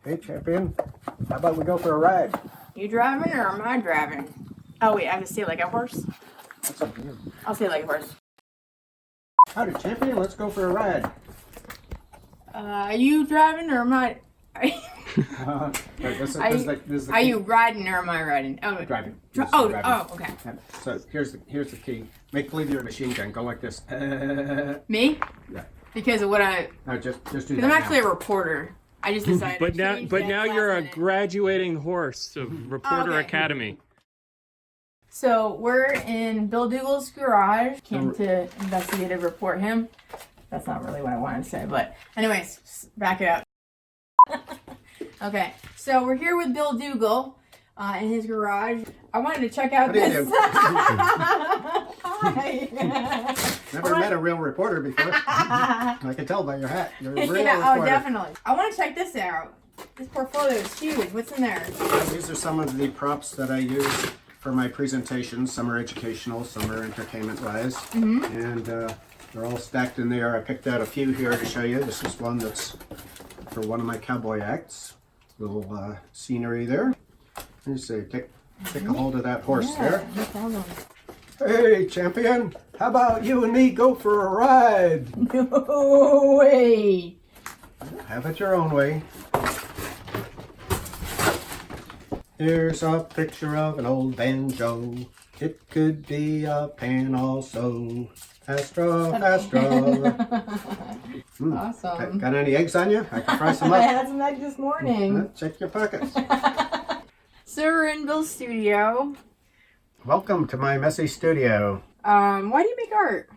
Hey, champion. How about we go for a ride? You driving or am I driving? Oh wait, I have to say it like a horse? That's up to you. I'll say it like a horse. Howdy, champion. Let's go for a ride. Are you driving or am I... Are you riding or am I riding? Oh, driving. Oh, okay. So here's the key. Make believe you're a machine gun. Go like this. Me? Yeah. Because of what I... No, just do that. Because I'm actually a reporter. I just decided But to now you're a graduating horse of Reporter okay. Academy. So we're in Bill Dougal's garage. Came to investigate and report him. That's not really what I wanted to say, but anyways, back it up. Okay, so we're here with Bill Dougal in his garage. I wanted to check out this. Hi. Never met a real reporter before. I can tell by your hat. You're a real reporter. Oh, definitely. I want to check this out. This portfolio is huge. What's in there? These are some of the props that I use for my presentations. Some are educational, some are entertainment-wise. And they're all stacked in there. I picked out a few here to show you. This is one that's for one of my cowboy acts. Little scenery there. Let me see. Take a hold of that horse there. No problem. Hey, champion. How about you and me go for a ride? No way. Have it your own way. Here's a picture of an old banjo. It could be a pan also. Astra, Astra. Awesome. Got any eggs on you? I can fry some I up. had some eggs this morning. Check your pockets. So we're in Bill's studio. Welcome to my messy studio. Why do you make art?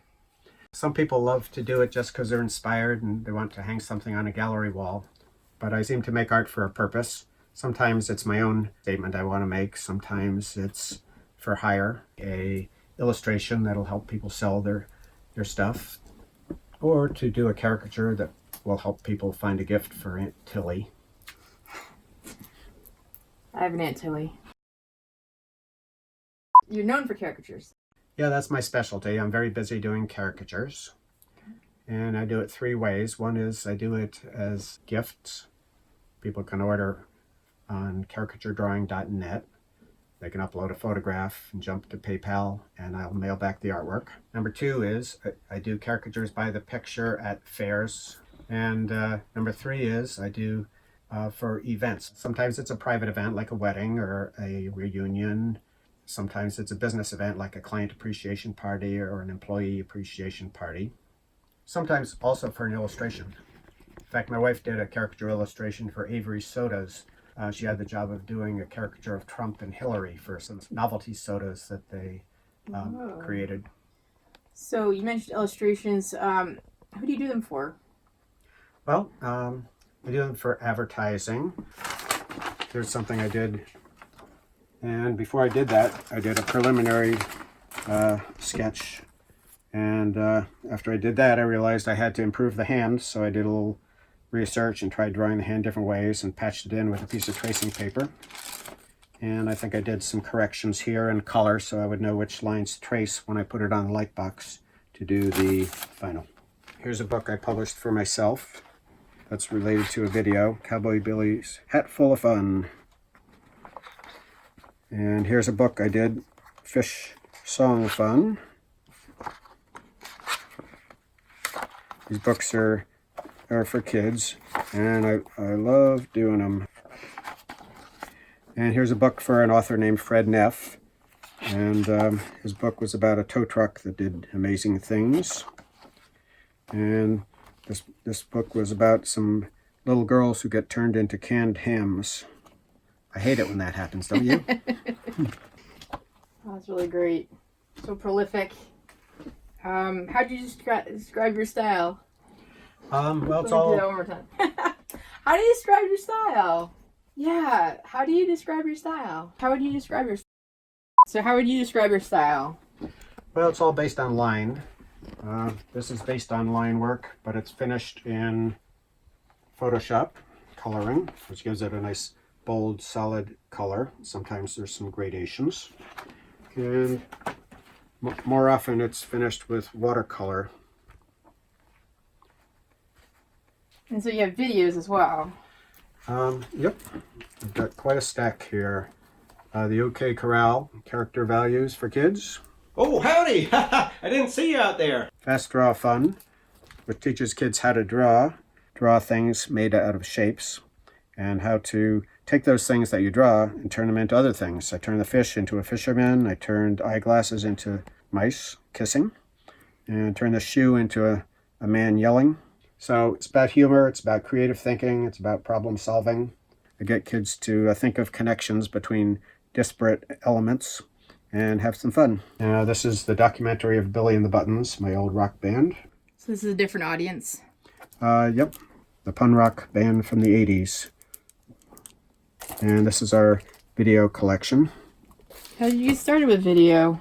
Some people love to do it just because they're inspired and they want to hang something on a gallery wall. But I seem to make art for a purpose. Sometimes it's my own statement I want to make. Sometimes it's for hire, a illustration that'll help people sell their stuff, or to do a caricature that will help people find a gift for Aunt Tilly. I have an Aunt Tilly. You're known for caricatures. Yeah, that's my specialty. I'm very busy doing caricatures. And I do it three ways. One is I do it as gifts. People can order on caricaturedrawing.net. They can upload a photograph and jump to PayPal, and I'll mail back the artwork. Number two is I do caricatures by the picture at fairs. And number three is I do for events. Sometimes it's a private event like a wedding or a reunion. Sometimes it's a business event like a client appreciation party or an employee appreciation party. Sometimes also for an illustration. In fact, my wife did a caricature illustration for Avery Sodas. She had the job of doing a caricature of Trump and Hillary for some novelty sodas that they created. So you mentioned illustrations. Who do you do them for? Well, I do them for advertising. Here's something I did. And before I did that, I did a preliminary sketch. And after I did that, I realized I had to improve the hand. So I did a little research and tried drawing the hand different ways and patched it in with a piece of tracing paper. And I think I did some corrections here in color so I would know which lines to trace when I put it on the light box to do the final. Here's a book I published for myself that's related to a video, Cowboy Billy's Hat Full of Fun. And here's a book I did, Fish Song Fun. These books are for kids, and I love doing them. And here's a book for an author named Fred Neff, and his book was about a tow truck that did amazing things. And this book was about some little girls who get turned into canned hams. I hate it when that happens, don't you? Oh, that's really great. So prolific. How do you describe your style? Well, it's Let me all... do that one more time. How do you describe your style? Yeah, how do you describe your style? How would you describe your style? So how would you describe your style? Well, it's all based on line. This is based on line work, but it's finished in Photoshop coloring, which gives it a nice bold, solid color. Sometimes there's some gradations. And more often it's finished with watercolor. And so you have videos as well. Yep, I've got quite a stack here. The OK Corral, character values for kids. Oh, howdy! I didn't see you out there. Fast Draw Fun, which teaches kids how to draw things made out of shapes, and how to take those things that you draw and turn them into other things. I turned the fish into a fisherman. I turned eyeglasses into mice kissing, and turned the shoe into a man yelling. So it's about humor, it's about creative thinking, it's about problem solving. I get kids to think of connections between disparate elements and have some fun. This is the documentary of Billy and the Buttons, my old rock band. So this is a different audience. Yep, the punk rock band from the 80s. And this is our video collection. How did you get started with video?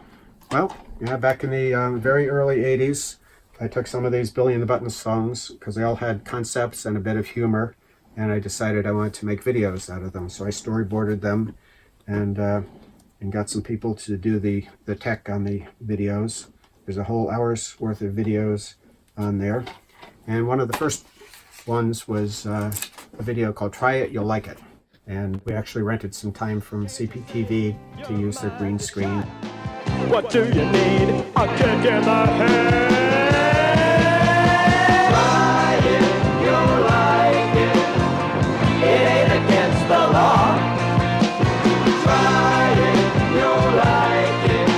Well, yeah, back in the very early 80s, I took some of these Billy and the Buttons songs because they all had concepts and a bit of humor, and I decided I wanted to make videos out of them. So I storyboarded them and got some people to do the tech on the videos. There's a whole hour's worth of videos on there. And one of the first ones was a video called Try It, You'll Like It. And we actually rented some time from CPTV to use their green screen. What do you need? A kick in the head. Try it, you'll like it. It ain't against the law. Try it, you'll like it.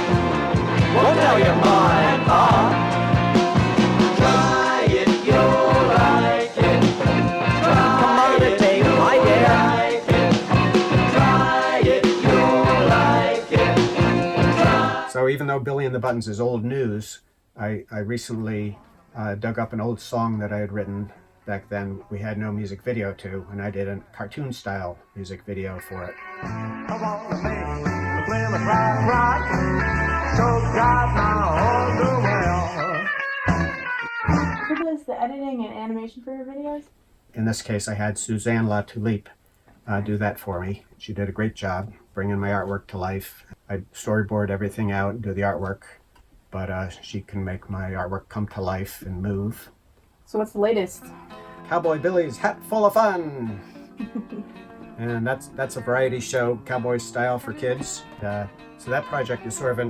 Won't tell your ma and pa. Try it, you'll like it. Come on and take my dare. Try it, you'll like it. So even though Billy and the Buttons is old news, I recently dug up an old song that I had written back then. We had no music video to, and I did a cartoon style music video for it. Come on with me, the Plymouth Rock, so drive my own the Who does the editing and animation for your videos? In this case, I had Suzanne La Tulipe do that for me. She did a great job bringing my artwork to life. I storyboard everything out and do the artwork, but she can make my artwork come to life and move. So what's the latest? Cowboy Billy's Hat Full of Fun! And that's a variety show, cowboy style for kids. So that project is sort of an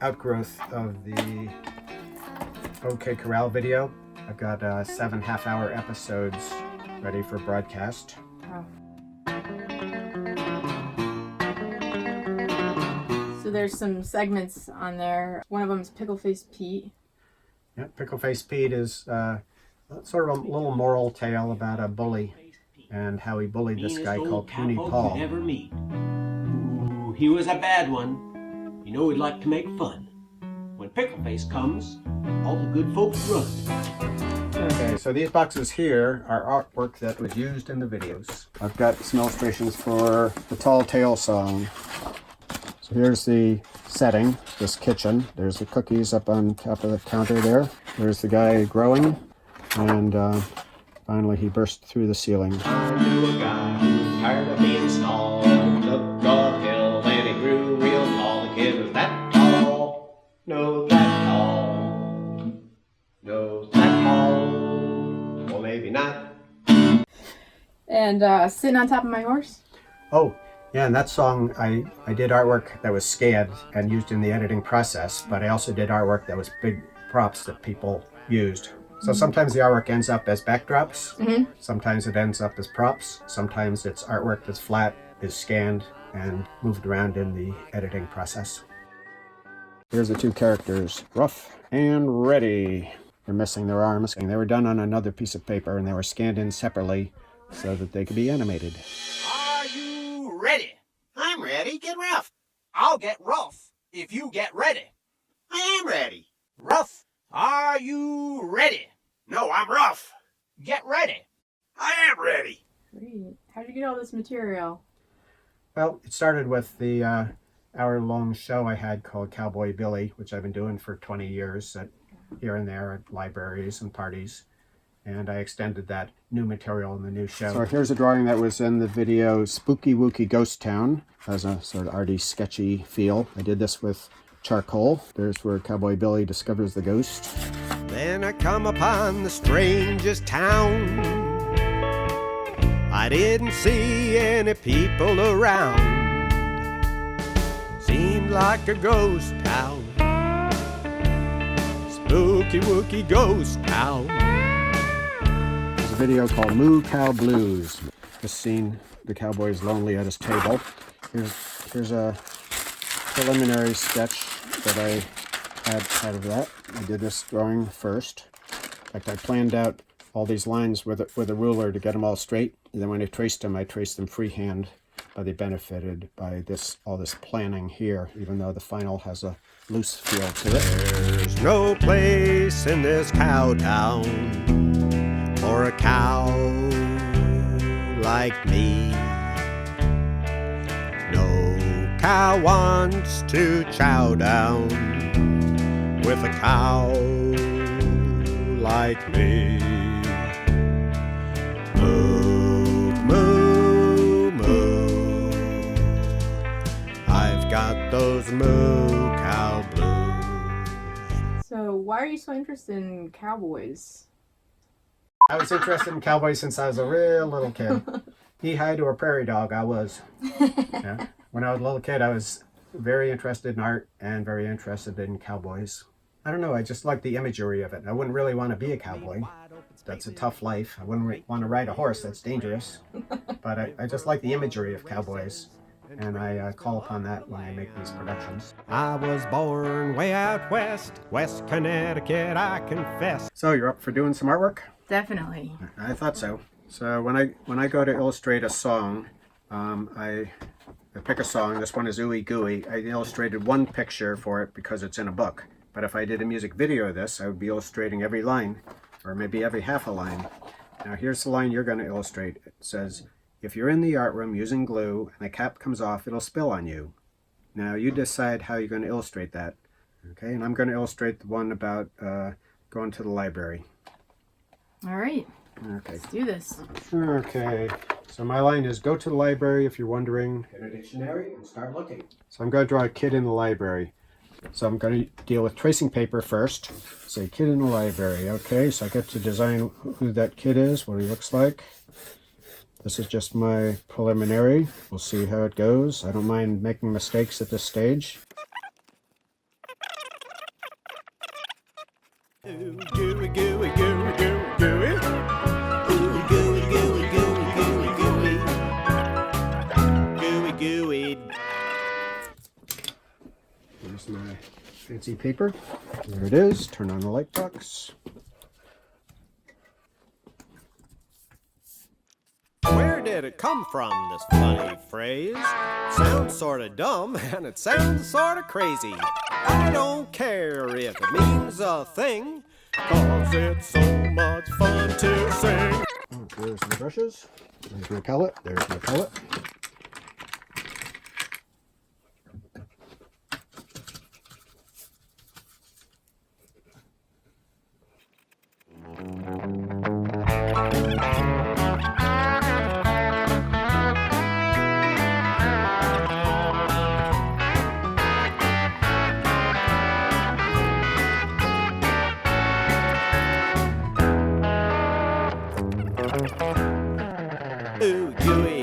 outgrowth of the OK Corral video. I've got 7 half-hour episodes ready for broadcast. Oh. So there's some segments on there. One of them is Pickle Face Pete. Yeah, Pickle Face Pete is sort of a little moral tale about a bully and how he bullied this guy called Puny Paul. Never meet. Ooh, he was a bad one. You know he'd like to make fun. When Pickleface comes, all the good folks run. Okay, so these boxes here are artwork that was used in the videos. I've got some illustrations for the Tall Tale song. So here's the setting, this kitchen. There's the cookies up on top of the counter there. There's the guy growing, and finally he burst through the ceiling. I knew a guy who was tired of being small. Looked uphill and he grew real tall. The kid was that tall, no that tall, no that tall. Well, maybe not. And Sitting on Top of My Horse. Oh, yeah, in that song I did artwork that was scanned and used in the editing process, but I also did artwork that was big props that people used. So sometimes the artwork ends up as backdrops, sometimes it ends up as props, sometimes it's artwork that's flat, is scanned, and moved around in the editing process. Here's the two characters, Rough and Ready. They're missing their arms. They were done on another piece of paper and they were scanned in separately so that they could be animated. Are you ready? I'm ready. Get rough. I'll get rough if you get ready. I am ready. Rough, are you ready? No, I'm rough. Get ready. I am ready. Great. How did you get all this material? Well, it started with the hour-long show I had called Cowboy Billy, which I've been doing for 20 years here and there at libraries and parties. And I extended that new material in the new show. So here's a drawing that was in the video Spooky Wooky Ghost Town. It has a sort of arty, sketchy feel. I did this with charcoal. There's where Cowboy Billy discovers the ghost. Then I come upon the strangest town. I didn't see any people around. Seemed like a ghost town. Spooky wooky ghost town. There's a video called Moo Cow Blues. This scene, the cowboy's lonely at his table. Here's a preliminary sketch that I had out of that. I did this drawing first. In fact, I planned out all these lines with a ruler to get them all straight. And then when I traced them freehand. But they benefited by all this planning here, even though the final has a loose feel to it. There's no place in this cow town for a cow like me. No cow wants to chow down with a cow like me. Moo, moo, moo. I've got those moo cow blues. So why are you so interested in cowboys? I was interested in cowboys since I was a real little kid. Knee-high to a prairie dog, I was. Yeah. When I was a little kid, I was very interested in art and very interested in cowboys. I don't know, I just like the imagery of it. I wouldn't really want to be a cowboy. That's a tough life. I wouldn't want to ride a horse, that's dangerous. But I just like the imagery of cowboys. And I call upon that when I make these productions. I was born way out west, West Connecticut, I confess. So you're up for doing some artwork? Definitely. I thought so. So when I go to illustrate a song, I pick a song. This one is Ooey Gooey. I illustrated one picture for it because it's in a book. But if I did a music video of this, I would be illustrating every line, or maybe every half a line. Now here's the line you're going to illustrate. It says, if you're in the art room using glue and the cap comes off, it'll spill on you. Now you decide how you're going to illustrate that. Okay, and I'm going to illustrate the one about going to the library. All right. Okay. Let's do this. Okay, so my line is go to the library if you're wondering. Get a dictionary and start looking. So I'm going to draw a kid in the library. So I'm going to deal with tracing paper first. Say kid in the library. Okay, so I get to design who that kid is, what he looks like. This is just my preliminary. We'll see how it goes. I don't mind making mistakes at this stage. Ooh, gooey, gooey, gooey, gooey, gooey. Ooh, gooey, gooey, gooey, gooey, gooey. Gooey, gooey. Here's my fancy paper. There it is. Turn on the light box. Where did it come from, this funny phrase? It sounds sorta dumb and it sounds sorta crazy. I don't care if it means a thing, 'cause it's so much fun to sing. Oh, there's my brushes. There's my palette. There's my palette. Ooh, gooey.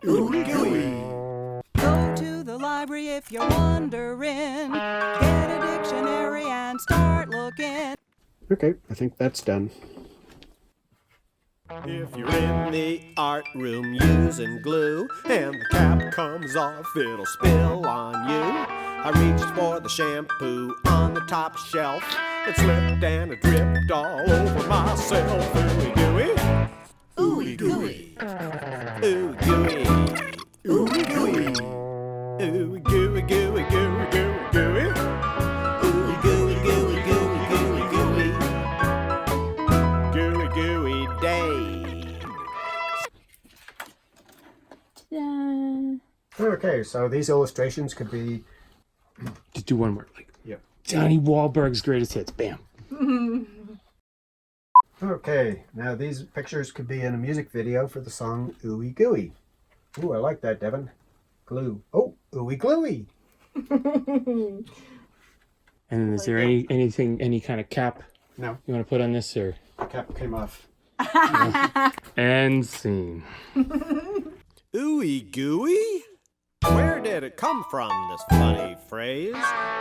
Ooh, gooey. Go to the library if you're wondering. Get a dictionary and start looking. Okay, I think that's done. If you're in the art room using glue and the cap comes off, it'll spill on you. I reached for the shampoo on the top shelf. It slipped and it dripped all over myself. Ooey gooey. Ooey gooey. Ooey gooey. Ooey gooey. Ooey gooey gooey gooey gooey gooey. Ooey gooey gooey gooey gooey gooey. Gooey gooey day. Okay, so these illustrations could be... Just do one more. Like, Yep. Johnny Wahlberg's greatest hits. Bam. Okay, now these pictures could be in a music video for the song Ooey Gooey. Ooh, I like that, Devin. Glue. Oh, ooey gluey. And then is there any kind of cap No, you want to put on this, or? the cap came off. End scene. Ooey gooey? Where did it come from, this funny phrase?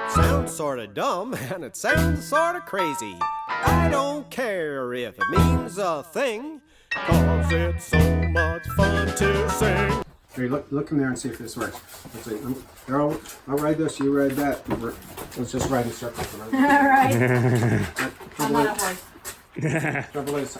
Sounds sorta dumb and it sounds sorta crazy. I don't care if it means a thing, 'cause it's so much fun to sing. Hey, look in there and see if this works. Let's see. I'll ride this, you ride that. Let's just ride in circles. All right. Trouble I'm not a is- horse. trouble is,